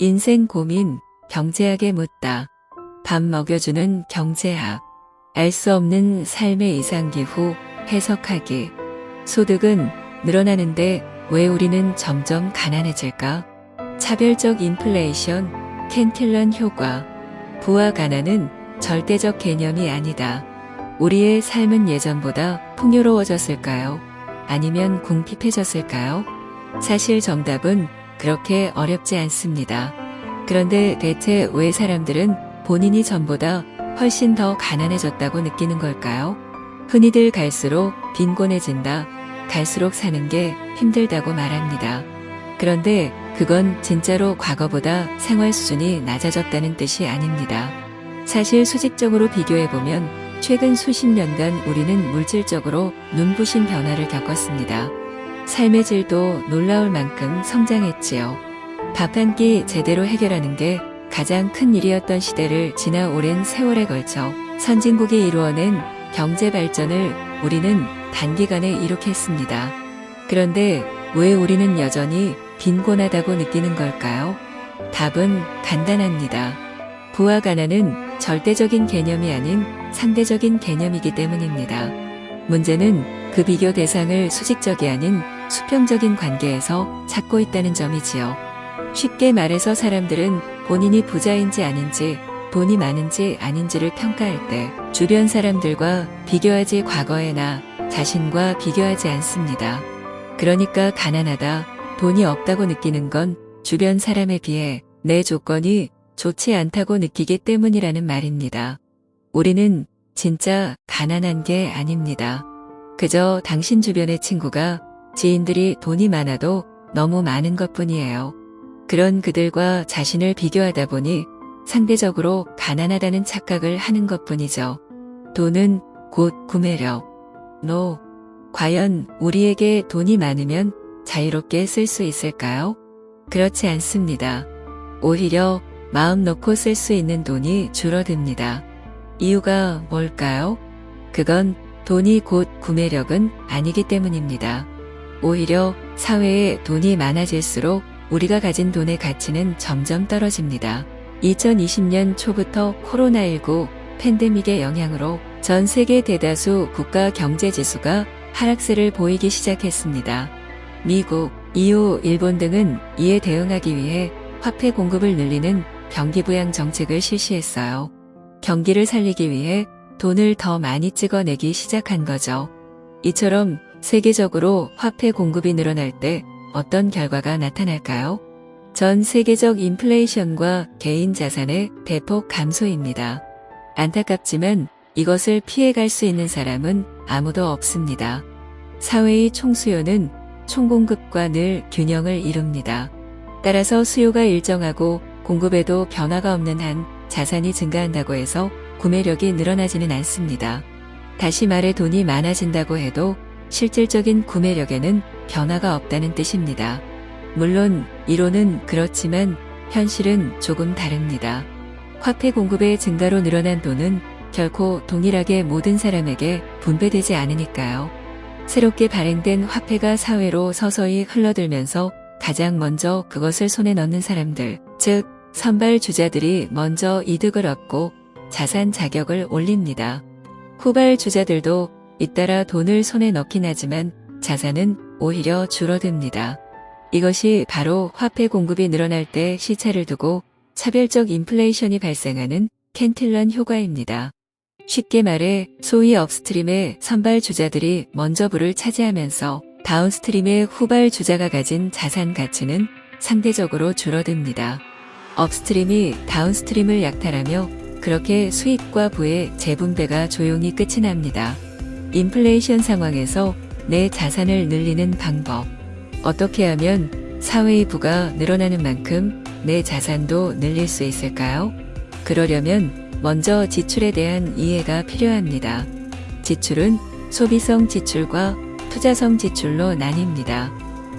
인생 고민, 경제학에 묻다. 밥 먹여주는 경제학. 알 수 없는 삶의 이상기후, 해석하기. 소득은 늘어나는데 왜 우리는 점점 가난해질까? 차별적 인플레이션, 캔틸런 효과. 부와 가난은 절대적 개념이 아니다. 우리의 삶은 예전보다 풍요로워졌을까요? 아니면 궁핍해졌을까요? 사실 정답은 그렇게 어렵지 않습니다. 그런데 대체 왜 사람들은 본인이 전보다 훨씬 더 가난해졌다고 느끼는 걸까요? 흔히들 갈수록 빈곤해진다, 갈수록 사는 게 힘들다고 말합니다. 그런데 그건 진짜로 과거보다 생활 수준이 낮아졌다는 뜻이 아닙니다. 사실 수직적으로 비교해보면 최근 수십 년간 우리는 물질적으로 눈부신 변화를 겪었습니다. 삶의 질도 놀라울 만큼 성장했지요. 밥 한 끼 제대로 해결하는 게 가장 큰 일이었던 시대를 지나 오랜 세월에 걸쳐 선진국이 이루어낸 경제 발전을 우리는 단기간에 이룩했습니다. 그런데 왜 우리는 여전히 빈곤하다고 느끼는 걸까요? 답은 간단합니다. 부와 가난은 절대적인 개념이 아닌 상대적인 개념이기 때문입니다. 문제는 그 비교 대상을 수직적이 아닌 수평적인 관계에서 찾고 있다는 점이지요. 쉽게 말해서 사람들은 본인이 부자인지 아닌지, 돈이 많은지 아닌지를 평가할 때 주변 사람들과 비교하지 과거의 나 자신과 비교하지 않습니다. 그러니까 가난하다, 돈이 없다고 느끼는 건 주변 사람에 비해 내 조건이 좋지 않다고 느끼기 때문이라는 말입니다. 우리는 진짜 가난한 게 아닙니다. 그저 당신 주변의 친구가, 지인들이 돈이 많아도 너무 많은 것뿐이에요. 그런 그들과 자신을 비교하다 보니 상대적으로 가난하다는 착각을 하는 것뿐이죠. 돈은 곧 구매력. 과연 우리에게 돈이 많으면 자유롭게 쓸 수 있을까요? 그렇지 않습니다. 오히려 마음 놓고 쓸 수 있는 돈이 줄어듭니다. 이유가 뭘까요? 그건 돈이 곧 구매력은 아니기 때문입니다. 오히려 사회에 돈이 많아질수록 우리가 가진 돈의 가치는 점점 떨어집니다. 2020년 초부터 코로나19 팬데믹의 영향으로 전 세계 대다수 국가 경제지수가 하락세를 보이기 시작했습니다. 미국, EU, 일본 등은 이에 대응하기 위해 화폐 공급을 늘리는 경기부양 정책을 실시했어요. 경기를 살리기 위해 돈을 더 많이 찍어내기 시작한 거죠. 이처럼 세계적으로 화폐 공급이 늘어날 때 어떤 결과가 나타날까요? 전 세계적 인플레이션과 개인 자산의 대폭 감소입니다. 안타깝지만 이것을 피해갈 수 있는 사람은 아무도 없습니다. 사회의 총수요는 총공급과 늘 균형을 이룹니다. 따라서 수요가 일정하고 공급에도 변화가 없는 한 자산이 증가한다고 해서 구매력이 늘어나지는 않습니다. 다시 말해 돈이 많아진다고 해도 실질적인 구매력에는 변화가 없다는 뜻입니다. 물론 이론은 그렇지만 현실은 조금 다릅니다. 화폐 공급의 증가로 늘어난 돈은 결코 동일하게 모든 사람에게 분배되지 않으니까요. 새롭게 발행된 화폐가 사회로 서서히 흘러들면서 가장 먼저 그것을 손에 넣는 사람들, 즉 선발 주자들이 먼저 이득을 얻고 자산 자격을 올립니다. 후발 주자들도 잇따라 돈을 손에 넣긴 하지만 자산은 오히려 줄어듭니다. 이것이 바로 화폐 공급이 늘어날 때 시차를 두고 차별적 인플레이션이 발생하는 캔틸런 효과입니다. 쉽게 말해 소위 업스트림의 선발 주자들이 먼저 부를 차지하면서 다운스트림의 후발 주자가 가진 자산 가치는 상대적으로 줄어듭니다. 업스트림이 다운스트림을 약탈하며 그렇게 수익과 부의 재분배가 조용히 끝이 납니다. 인플레이션 상황에서 내 자산을 늘리는 방법. 어떻게 하면 사회의 부가 늘어나는 만큼 내 자산도 늘릴 수 있을까요? 그러려면 먼저 지출에 대한 이해가 필요합니다. 지출은 소비성 지출과 투자성 지출로 나뉩니다.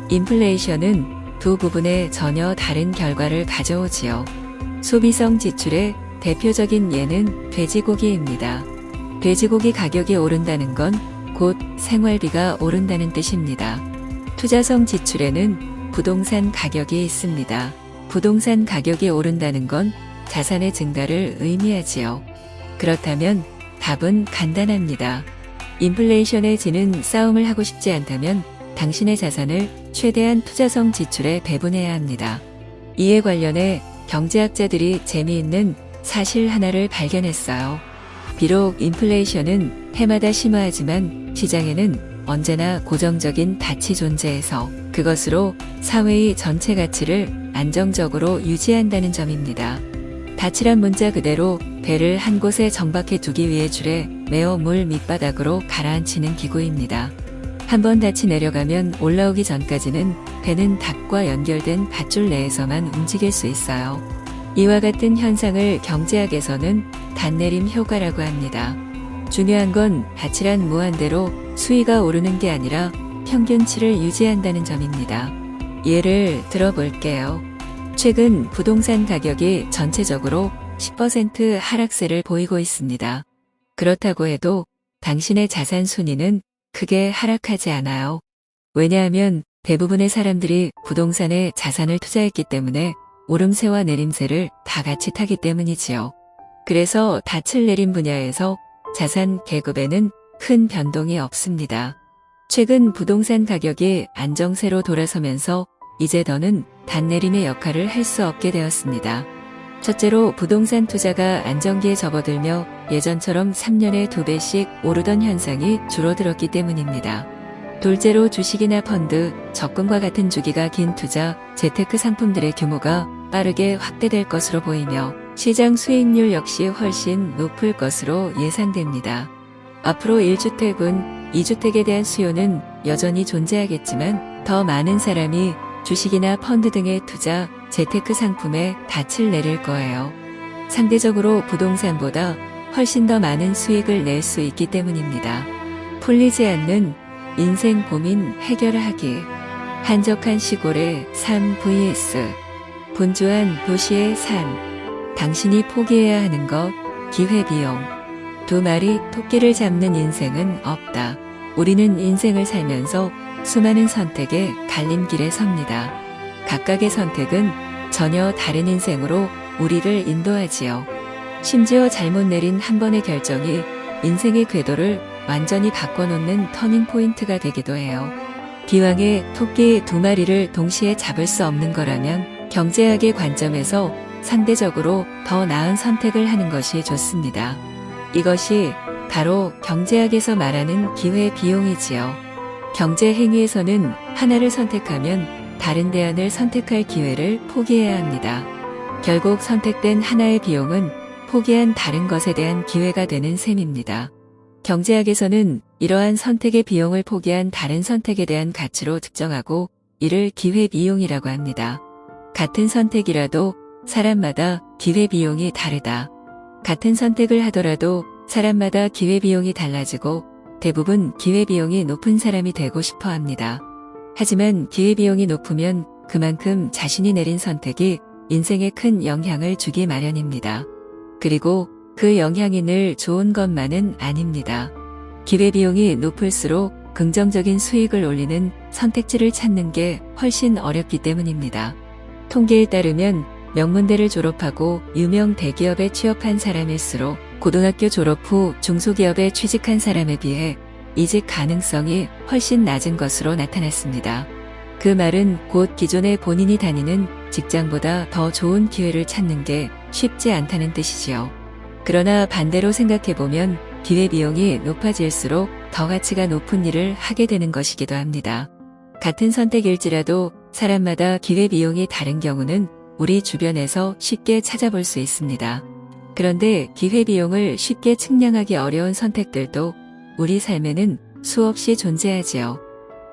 인플레이션은 두 부분에 전혀 다른 결과를 가져오지요. 소비성 지출의 대표적인 예는 돼지고기입니다. 돼지고기 가격이 오른다는 건 곧 생활비가 오른다는 뜻입니다. 투자성 지출에는 부동산 가격이 있습니다. 부동산 가격이 오른다는 건 자산의 증가를 의미하지요. 그렇다면 답은 간단합니다. 인플레이션에 지는 싸움을 하고 싶지 않다면 당신의 자산을 최대한 투자성 지출에 배분해야 합니다. 이에 관련해 경제학자들이 재미있는 사실 하나를 발견했어요. 비록 인플레이션은 해마다 심화하지만 시장에는 언제나 고정적인 닻이 존재해서 그것으로 사회의 전체 가치를 안정적으로 유지한다는 점입니다. 닻이란 문자 그대로 배를 한 곳에 정박해 두기 위해 줄에 매어 물 밑바닥으로 가라앉히는 기구입니다. 한번 닻이 내려가면 올라오기 전까지는 배는 닻과 연결된 밧줄 내에서만 움직일 수 있어요. 이와 같은 현상을 경제학에서는 닷내림 효과라고 합니다. 중요한 건 닻이란 무한대로 수위가 오르는 게 아니라 평균치를 유지한다는 점입니다. 예를 들어볼게요. 최근 부동산 가격이 전체적으로 10% 하락세를 보이고 있습니다. 그렇다고 해도 당신의 자산 순위는 크게 하락하지 않아요. 왜냐하면 대부분의 사람들이 부동산에 자산을 투자했기 때문에 오름세와 내림세를 다 같이 타기 때문이지요. 그래서 닻을 내린 분야에서 자산 계급에는 큰 변동이 없습니다. 최근 부동산 가격이 안정세로 돌아서면서 이제 더는 닷내림의 역할을 할 수 없게 되었습니다. 첫째로 부동산 투자가 안정기에 접어들며 예전처럼 3년에 2배씩 오르던 현상이 줄어들었기 때문입니다. 둘째로 주식이나 펀드, 적금과 같은 주기가 긴 투자, 재테크 상품들의 규모가 빠르게 확대될 것으로 보이며 시장 수익률 역시 훨씬 높을 것으로 예상됩니다. 앞으로 1주택은 2주택에 대한 수요는 여전히 존재하겠지만 더 많은 사람이 주식이나 펀드 등의 투자, 재테크 상품에 닻을 내릴 거예요. 상대적으로 부동산보다 훨씬 더 많은 수익을 낼 수 있기 때문입니다. 풀리지 않는 인생 고민 해결하기. 한적한 시골의 삶 vs 분주한 도시의 삶. 당신이 포기해야 하는 것, 기회비용. 두 마리 토끼를 잡는 인생은 없다. 우리는 인생을 살면서 수많은 선택의 갈림길에 섭니다. 각각의 선택은 전혀 다른 인생으로 우리를 인도하지요. 심지어 잘못 내린 한 번의 결정이 인생의 궤도를 완전히 바꿔놓는 터닝포인트가 되기도 해요. 기왕에 토끼 2마리를 동시에 잡을 수 없는 거라면 경제학의 관점에서 상대적으로 더 나은 선택을 하는 것이 좋습니다. 이것이 바로 경제학에서 말하는 기회비용이지요. 경제 행위에서는 하나를 선택하면 다른 대안을 선택할 기회를 포기해야 합니다. 결국 선택된 하나의 비용은 포기한 다른 것에 대한 기회가 되는 셈입니다. 경제학에서는 이러한 선택의 비용을 포기한 다른 선택에 대한 가치로 측정하고 이를 기회비용이라고 합니다. 같은 선택이라도 사람마다 기회비용이 다르다. 같은 선택을 하더라도 사람마다 기회비용이 달라지고 대부분 기회비용이 높은 사람이 되고 싶어 합니다. 하지만 기회비용이 높으면 그만큼 자신이 내린 선택이 인생에 큰 영향을 주기 마련입니다. 그리고 그 영향이 늘 좋은 것만은 아닙니다. 기회비용이 높을수록 긍정적인 수익을 올리는 선택지를 찾는 게 훨씬 어렵기 때문입니다. 통계에 따르면 명문대를 졸업하고 유명 대기업에 취업한 사람일수록 고등학교 졸업 후 중소기업에 취직한 사람에 비해 이직 가능성이 훨씬 낮은 것으로 나타났습니다. 그 말은 곧 기존에 본인이 다니는 직장보다 더 좋은 기회를 찾는 게 쉽지 않다는 뜻이지요. 그러나 반대로 생각해보면 기회비용이 높아질수록 더 가치가 높은 일을 하게 되는 것이기도 합니다. 같은 선택일지라도 사람마다 기회비용이 다른 경우는 우리 주변에서 쉽게 찾아볼 수 있습니다. 그런데 기회비용을 쉽게 측량하기 어려운 선택들도 우리 삶에는 수없이 존재하지요.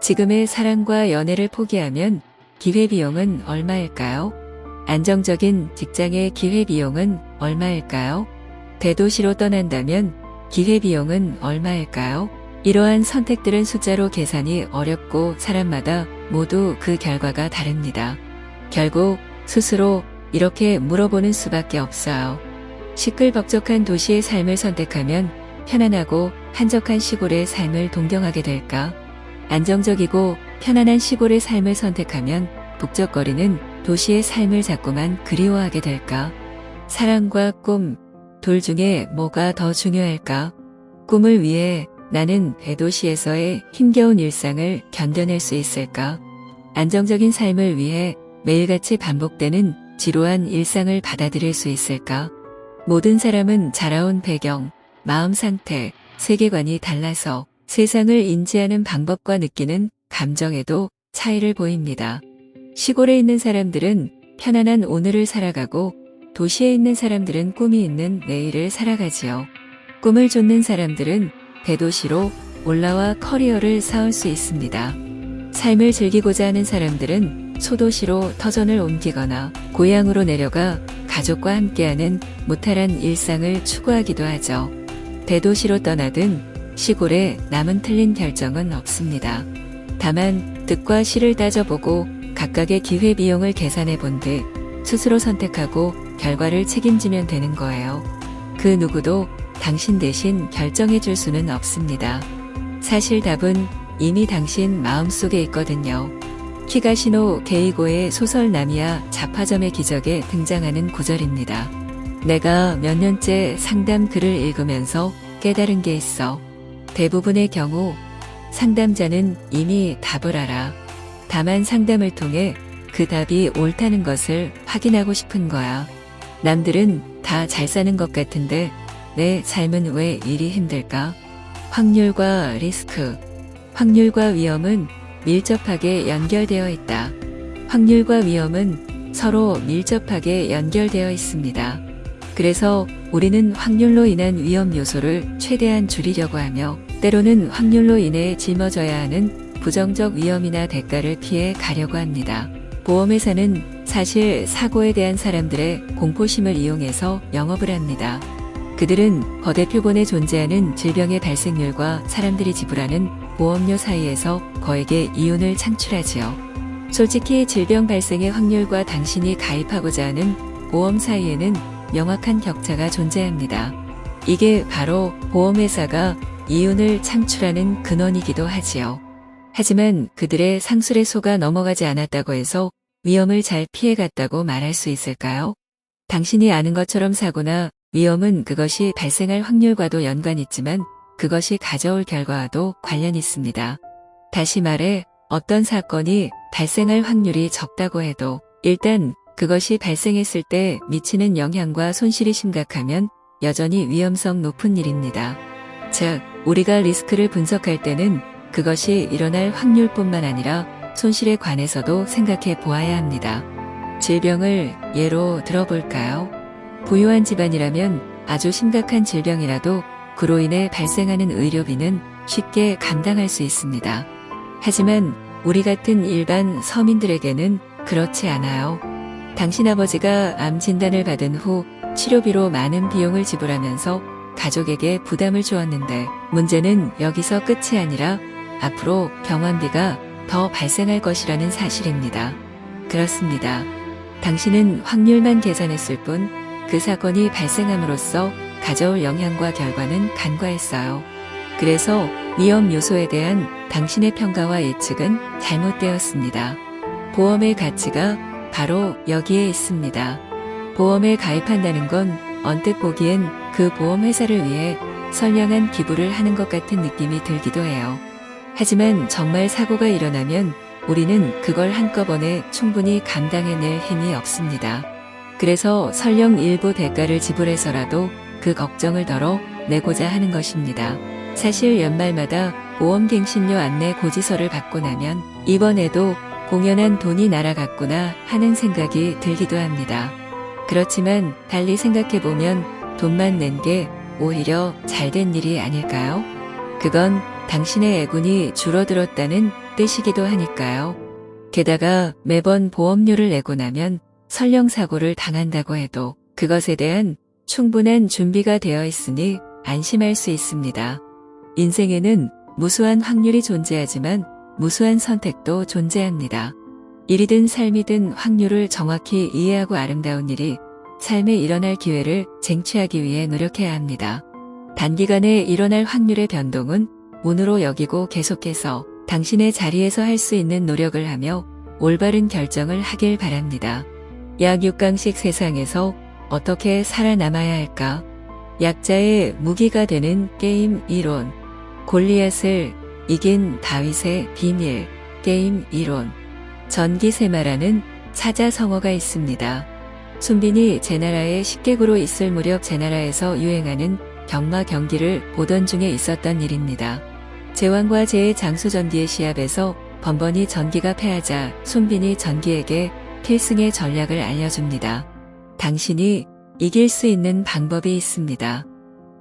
지금의 사랑과 연애를 포기하면 기회비용은 얼마일까요? 안정적인 직장의 기회비용은 얼마일까요? 대도시로 떠난다면 기회비용은 얼마일까요? 이러한 선택들은 숫자로 계산이 어렵고 사람마다 모두 그 결과가 다릅니다. 결국 스스로 이렇게 물어보는 수밖에 없어요. 시끌벅적한 도시의 삶을 선택하면 편안하고 한적한 시골의 삶을 동경하게 될까? 안정적이고 편안한 시골의 삶을 선택하면 북적거리는 도시의 삶을 자꾸만 그리워하게 될까? 사랑과 꿈, 둘 중에 뭐가 더 중요할까? 꿈을 위해 나는 대도시에서의 힘겨운 일상을 견뎌낼 수 있을까? 안정적인 삶을 위해 매일같이 반복되는 지루한 일상을 받아들일 수 있을까? 모든 사람은 자라온 배경, 마음 상태, 세계관이 달라서 세상을 인지하는 방법과 느끼는 감정에도 차이를 보입니다. 시골에 있는 사람들은 편안한 오늘을 살아가고 도시에 있는 사람들은 꿈이 있는 내일을 살아가지요. 꿈을 쫓는 사람들은 대도시로 올라와 커리어를 쌓을 수 있습니다. 삶을 즐기고자 하는 사람들은 소도시로 터전을 옮기거나 고향으로 내려가 가족과 함께하는 무탈한 일상을 추구하기도 하죠. 대도시로 떠나든 시골에 남은 틀린 결정은 없습니다. 다만 득과 실을 따져보고 각각의 기회비용을 계산해 본 뒤 스스로 선택하고 결과를 책임지면 되는 거예요. 그 누구도 당신 대신 결정해 줄 수는 없습니다. 사실 답은 이미 당신 마음속에 있거든요. 키가시노 게이고의 소설 나미야 자파점의 기적에 등장하는 구절입니다. 내가 몇 년째 상담 글을 읽으면서 깨달은 게 있어. 대부분의 경우 상담자는 이미 답을 알아. 다만 상담을 통해 그 답이 옳다는 것을 확인하고 싶은 거야. 남들은 다 잘 사는 것 같은데 내 삶은 왜 이리 힘들까? 확률과 리스크. 확률과 위험은 밀접하게 연결되어 있다. 확률과 위험은 서로 밀접하게 연결되어 있습니다. 그래서 우리는 확률로 인한 위험 요소를 최대한 줄이려고 하며 때로는 확률로 인해 짊어져야 하는 부정적 위험이나 대가를 피해 가려고 합니다. 보험회사는 사실 사고에 대한 사람들의 공포심을 이용해서 영업을 합니다. 그들은 거대 표본에 존재하는 질병의 발생률과 사람들이 지불하는 보험료 사이에서 거액의 이윤을 창출하지요. 솔직히 질병 발생의 확률과 당신이 가입하고자 하는 보험 사이에는 명확한 격차가 존재합니다. 이게 바로 보험회사가 이윤을 창출하는 근원이기도 하지요. 하지만 그들의 상술에 속아 넘어가지 않았다고 해서 위험을 잘 피해갔다고 말할 수 있을까요? 당신이 아는 것처럼 사고나 위험은 그것이 발생할 확률과도 연관이 있지만 그것이 가져올 결과와도 관련이 있습니다. 다시 말해 어떤 사건이 발생할 확률이 적다고 해도 일단 그것이 발생했을 때 미치는 영향과 손실이 심각하면 여전히 위험성 높은 일입니다. 즉, 우리가 리스크를 분석할 때는 그것이 일어날 확률뿐만 아니라 손실에 관해서도 생각해 보아야 합니다. 질병을 예로 들어볼까요? 부유한 집안이라면 아주 심각한 질병이라도 그로 인해 발생하는 의료비는 쉽게 감당할 수 있습니다. 하지만 우리 같은 일반 서민들에게는 그렇지 않아요. 당신 아버지가 암 진단을 받은 후 치료비로 많은 비용을 지불하면서 가족에게 부담을 주었는데 문제는 여기서 끝이 아니라 앞으로 병원비가 더 발생할 것이라는 사실입니다. 그렇습니다. 당신은 확률만 계산했을 뿐 그 사건이 발생함으로써 가져올 영향과 결과는 간과했어요. 그래서 위험 요소에 대한 당신의 평가와 예측은 잘못되었습니다. 보험의 가치가 바로 여기에 있습니다. 보험에 가입한다는 건 언뜻 보기엔 그 보험회사를 위해 선량한 기부를 하는 것 같은 느낌이 들기도 해요. 하지만 정말 사고가 일어나면 우리는 그걸 한꺼번에 충분히 감당해낼 힘이 없습니다. 그래서 설령 일부 대가를 지불해서라도 그 걱정을 덜어 내고자 하는 것입니다. 사실 연말마다 보험갱신료 안내 고지서를 받고 나면 이번에도 공연한 돈이 날아갔구나 하는 생각이 들기도 합니다. 그렇지만 달리 생각해보면 돈만 낸 게 오히려 잘된 일이 아닐까요? 그건 당신의 애군이 줄어들었다는 뜻이기도 하니까요. 게다가 매번 보험료를 내고 나면 설령 사고를 당한다고 해도 그것에 대한 충분한 준비가 되어 있으니 안심할 수 있습니다. 인생에는 무수한 확률이 존재하지만 무수한 선택도 존재합니다. 일이든 삶이든 확률을 정확히 이해하고 아름다운 일이 삶에 일어날 기회를 쟁취하기 위해 노력해야 합니다. 단기간에 일어날 확률의 변동은 운으로 여기고 계속해서 당신의 자리에서 할 수 있는 노력을 하며 올바른 결정을 하길 바랍니다. 약 6강식 세상에서 어떻게 살아남아야 할까? 약자의 무기가 되는 게임 이론. 골리앗을 이긴 다윗의 비밀. 게임 이론. 전기세마라는 사자성어가 있습니다. 순빈이 제나라의 10개구로 있을 무렵 제나라에서 유행하는 경마 경기를 보던 중에 있었던 일입니다. 제왕과 제의 장수전기의 시합에서 번번이 전기가 패하자 순빈이 전기에게 필승의 전략을 알려줍니다. 당신이 이길 수 있는 방법이 있습니다.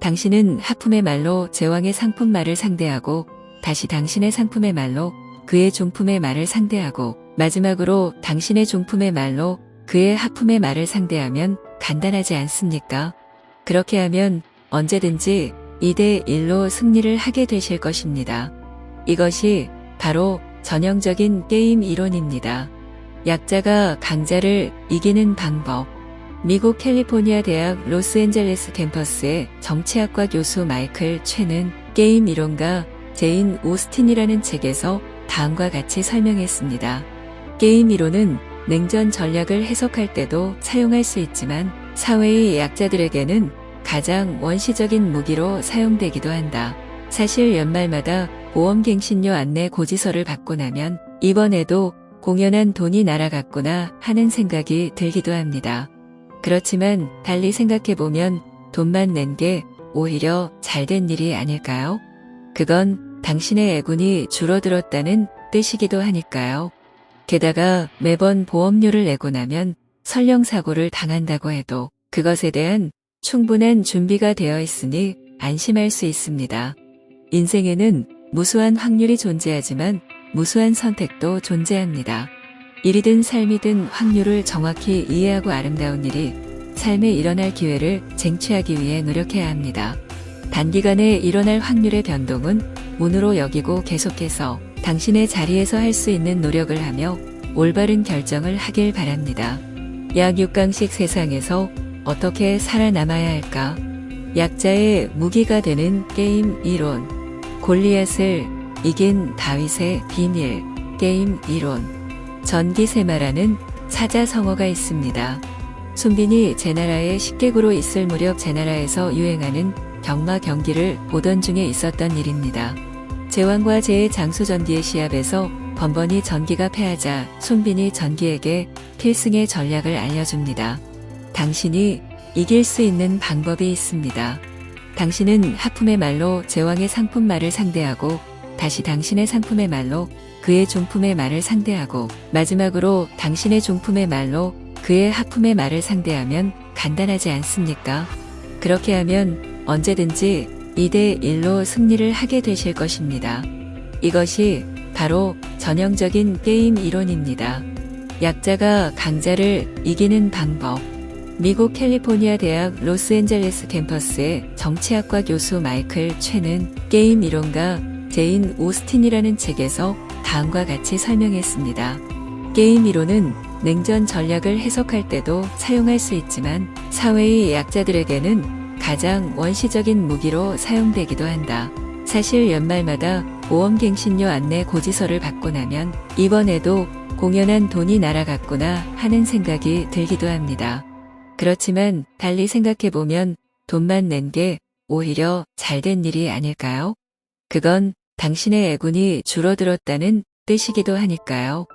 당신은 하품의 말로 제왕의 상품말을 상대하고 다시 당신의 상품의 말로 그의 종품의 말을 상대하고 마지막으로 당신의 종품의 말로 그의 하품의 말을 상대하면 간단하지 않습니까? 그렇게 하면 언제든지 2대1로 승리를 하게 되실 것입니다. 이것이 바로 전형적인 게임 이론입니다. 약자가 강자를 이기는 방법. 미국 캘리포니아 대학 로스앤젤레스 캠퍼스의 정치학과 교수 마이클 최는 게임 이론가 제인 오스틴이라는 책에서 다음과 같이 설명했습니다. 게임 이론은 냉전 전략을 해석할 때도 사용할 수 있지만 사회의 약자들에게는 가장 원시적인 무기로 사용되기도 한다. 사실 연말마다 보험갱신료 안내 고지서를 받고 나면 이번에도 공연한 돈이 날아갔구나 하는 생각이 들기도 합니다. 그렇지만 달리 생각해보면 돈만 낸 게 오히려 잘된 일이 아닐까요? 그건 당신의 애군이 줄어들었다는 뜻이기도 하니까요. 게다가 매번 보험료를 내고 나면 설령사고를 당한다고 해도 그것에 대한 충분한 준비가 되어 있으니 안심할 수 있습니다. 인생에는 무수한 확률이 존재하지만 무수한 선택도 존재합니다. 일이든 삶이든 확률을 정확히 이해하고 아름다운 일이 삶에 일어날 기회를 쟁취하기 위해 노력해야 합니다. 단기간에 일어날 확률의 변동은 운으로 여기고 계속해서 당신의 자리에서 할 수 있는 노력을 하며 올바른 결정을 하길 바랍니다. 약 6강식 세상에서 어떻게 살아남아야 할까? 약자의 무기가 되는 게임 이론. 골리앗을 이긴 다윗의 비밀. 게임 이론. 전기세마라는 사자성어가 있습니다. 순빈이 제나라의 10개구로 있을 무렵 제나라에서 유행하는 경마 경기를 보던 중에 있었던 일입니다. 제왕과 제의 장수전기의 시합에서 번번이 전기가 패하자 순빈이 전기에게 필승의 전략을 알려줍니다. 당신이 이길 수 있는 방법이 있습니다. 당신은 하품의 말로 제왕의 상품말을 상대하고 다시 당신의 상품의 말로 그의 종품의 말을 상대하고 마지막으로 당신의 종품의 말로 그의 하품의 말을 상대하면 간단하지 않습니까? 그렇게 하면 언제든지 2대1로 승리를 하게 되실 것입니다. 이것이 바로 전형적인 게임 이론입니다. 약자가 강자를 이기는 방법. 미국 캘리포니아 대학 로스앤젤레스 캠퍼스의 정치학과 교수 마이클 최는 게임 이론가 제인 오스틴이라는 책에서 다음과 같이 설명했습니다. 게임 이론은 냉전 전략을 해석할 때도 사용할 수 있지만 사회의 약자들에게는 가장 원시적인 무기로 사용되기도 한다. 사실 연말마다 보험갱신료 안내 고지서를 받고 나면 이번에도 공연한 돈이 날아갔구나 하는 생각이 들기도 합니다. 그렇지만 달리 생각해보면 돈만 낸 게 오히려 잘된 일이 아닐까요? 그건 당신의 애군이 줄어들었다는 뜻이기도 하니까요.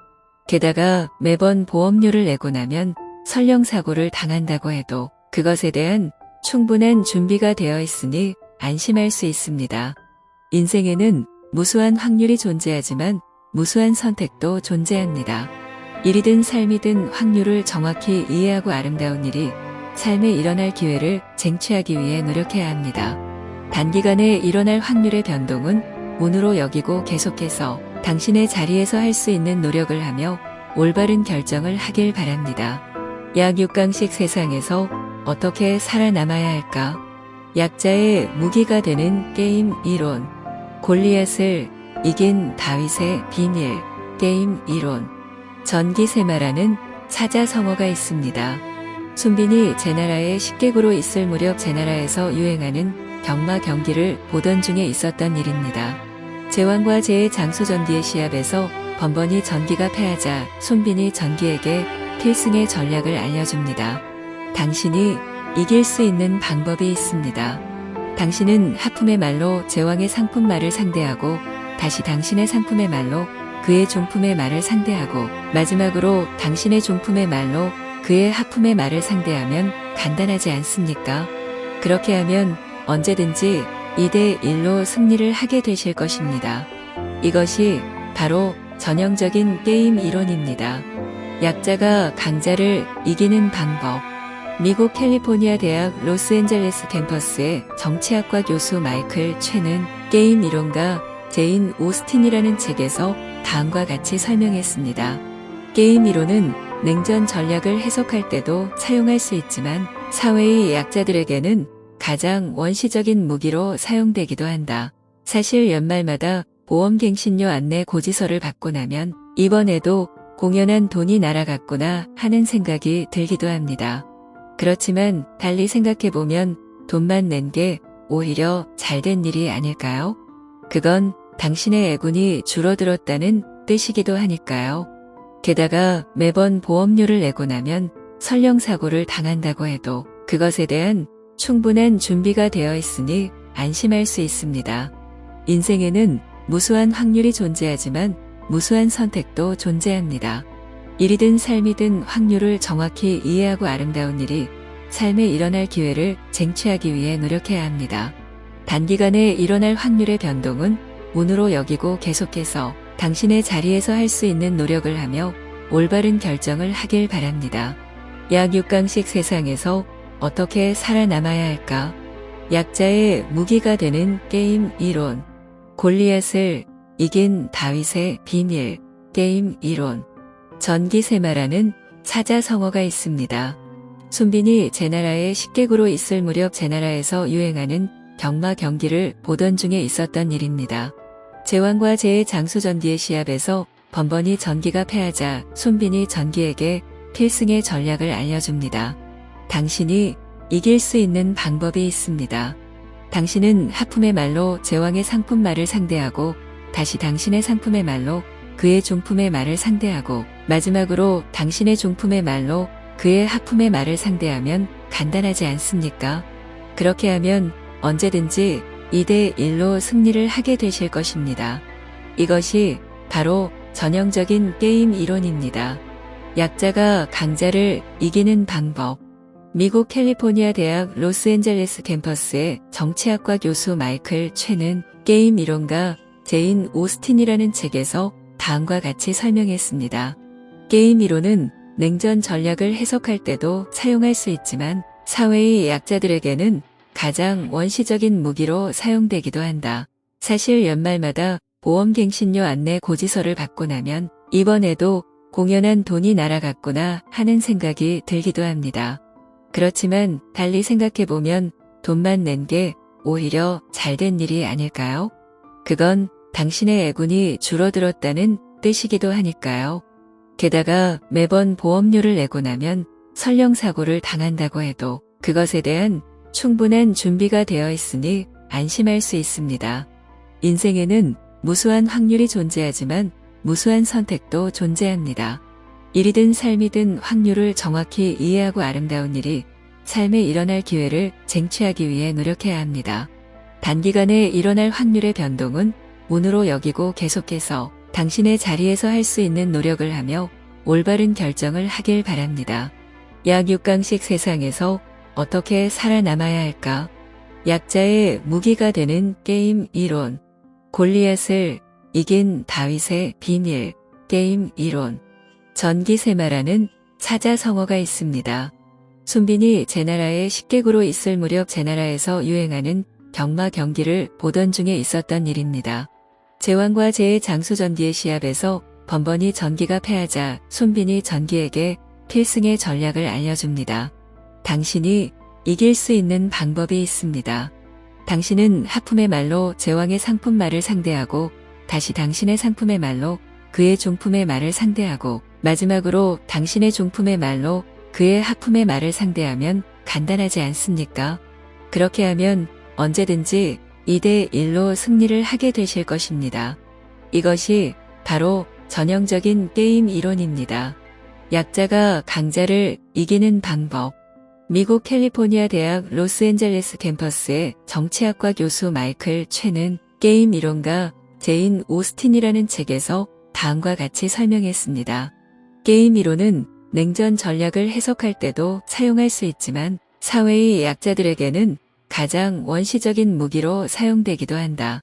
게다가 매번 보험료를 내고 나면 설령사고를 당한다고 해도 그것에 대한 충분한 준비가 되어 있으니 안심할 수 있습니다. 인생에는 무수한 확률이 존재하지만 무수한 선택도 존재합니다. 일이든 삶이든 확률을 정확히 이해하고 아름다운 일이 삶에 일어날 기회를 쟁취하기 위해 노력해야 합니다. 단기간에 일어날 확률의 변동은 운으로 여기고 계속해서 당신의 자리에서 할 수 있는 노력을 하며 올바른 결정을 하길 바랍니다. 약 6강식 세상에서 어떻게 살아남아야 할까? 약자의 무기가 되는 게임 이론. 골리앗을 이긴 다윗의 비밀. 게임 이론. 전기세마라는 사자성어가 있습니다. 순빈이 제나라의 10개구로 있을 무렵 제나라에서 유행하는 경마 경기를 보던 중에 있었던 일입니다. 제왕과 제의 장수전기의 시합에서 번번이 전기가 패하자 손빈이 전기에게 필승의 전략을 알려줍니다. 당신이 이길 수 있는 방법이 있습니다. 당신은 하품의 말로 제왕의 상품말을 상대하고 다시 당신의 상품의 말로 그의 종품의 말을 상대하고 마지막으로 당신의 종품의 말로 그의 하품의 말을 상대하면 간단하지 않습니까? 그렇게 하면 언제든지 2대1로 승리를 하게 되실 것입니다. 이것이 바로 전형적인 게임 이론입니다. 약자가 강자를 이기는 방법. 미국 캘리포니아 대학 로스앤젤레스 캠퍼스의 정치학과 교수 마이클 최는 게임 이론가 제인 오스틴이라는 책에서 다음과 같이 설명했습니다. 게임 이론은 냉전 전략을 해석할 때도 사용할 수 있지만 사회의 약자들에게는 가장 원시적인 무기로 사용되기도 한다. 사실 연말마다 보험갱신료 안내 고지서를 받고 나면 이번에도 공연한 돈이 날아갔구나 하는 생각이 들기도 합니다. 그렇지만 달리 생각해보면 돈만 낸 게 오히려 잘된 일이 아닐까요? 그건 당신의 애군이 줄어들었다는 뜻이기도 하니까요. 게다가 매번 보험료를 내고 나면 설령사고를 당한다고 해도 그것에 대한 충분한 준비가 되어 있으니 안심할 수 있습니다. 인생에는 무수한 확률이 존재하지만 무수한 선택도 존재합니다. 일이든 삶이든 확률을 정확히 이해하고 아름다운 일이 삶에 일어날 기회를 쟁취하기 위해 노력해야 합니다. 단기간에 일어날 확률의 변동은 운으로 여기고 계속해서 당신의 자리에서 할 수 있는 노력을 하며 올바른 결정을 하길 바랍니다. 약 6강식 세상에서 어떻게 살아남아야 할까? 약자의 무기가 되는 게임 이론. 골리앗을 이긴 다윗의 비밀. 게임 이론. 전기세마라는 사자성어가 있습니다. 손빈이 제나라의 식객으로 있을 무렵 제나라에서 유행하는 경마 경기를 보던 중에 있었던 일입니다. 제왕과 제의 장수전기의 시합에서 번번이 전기가 패하자 손빈이 전기에게 필승의 전략을 알려줍니다. 당신이 이길 수 있는 방법이 있습니다. 당신은 하품의 말로 제왕의 상품말을 상대하고 다시 당신의 상품의 말로 그의 종품의 말을 상대하고 마지막으로 당신의 종품의 말로 그의 하품의 말을 상대하면 간단하지 않습니까? 그렇게 하면 언제든지 2대1로 승리를 하게 되실 것입니다. 이것이 바로 전형적인 게임 이론입니다. 약자가 강자를 이기는 방법. 미국 캘리포니아 대학 로스앤젤레스 캠퍼스의 정치학과 교수 마이클 최는 게임 이론가 제인 오스틴이라는 책에서 다음과 같이 설명했습니다. 게임 이론은 냉전 전략을 해석할 때도 사용할 수 있지만 사회의 약자들에게는 가장 원시적인 무기로 사용되기도 한다. 사실 연말마다 보험갱신료 안내 고지서를 받고 나면 이번에도 공연한 돈이 날아갔구나 하는 생각이 들기도 합니다. 그렇지만 달리 생각해보면 돈만 낸 게 오히려 잘된 일이 아닐까요? 그건 당신의 애군이 줄어들었다는 뜻이기도 하니까요. 게다가 매번 보험료를 내고 나면 설령사고를 당한다고 해도 그것에 대한 충분한 준비가 되어 있으니 안심할 수 있습니다. 인생에는 무수한 확률이 존재하지만 무수한 선택도 존재합니다. 일이든 삶이든 확률을 정확히 이해하고 아름다운 일이 삶에 일어날 기회를 쟁취하기 위해 노력해야 합니다. 단기간에 일어날 확률의 변동은 운으로 여기고 계속해서 당신의 자리에서 할 수 있는 노력을 하며 올바른 결정을 하길 바랍니다. 약 6강식 세상에서 어떻게 살아남아야 할까? 약자의 무기가 되는 게임 이론. 골리앗을 이긴 다윗의 비밀. 게임 이론. 전기세마라는 사자성어가 있습니다. 손빈이 제나라의 식객으로 있을 무렵 제나라에서 유행하는 경마 경기를 보던 중에 있었던 일입니다. 제왕과 제의 장수전기의 시합에서 번번이 전기가 패하자 손빈이 전기에게 필승의 전략을 알려줍니다. 당신이 이길 수 있는 방법이 있습니다. 당신은 하품의 말로 제왕의 상품말을 상대하고 다시 당신의 상품의 말로 그의 종품의 말을 상대하고 마지막으로 당신의 종품의 말로 그의 하품의 말을 상대하면 간단하지 않습니까? 그렇게 하면 언제든지 2대 1로 승리를 하게 되실 것입니다. 이것이 바로 전형적인 게임 이론입니다. 약자가 강자를 이기는 방법. 미국 캘리포니아 대학 로스앤젤레스 캠퍼스의 정치학과 교수 마이클 최는 게임 이론가 제인 오스틴이라는 책에서 다음과 같이 설명했습니다. 게임 이론은 냉전 전략을 해석할 때도 사용할 수 있지만 사회의 약자들에게는 가장 원시적인 무기로 사용되기도 한다.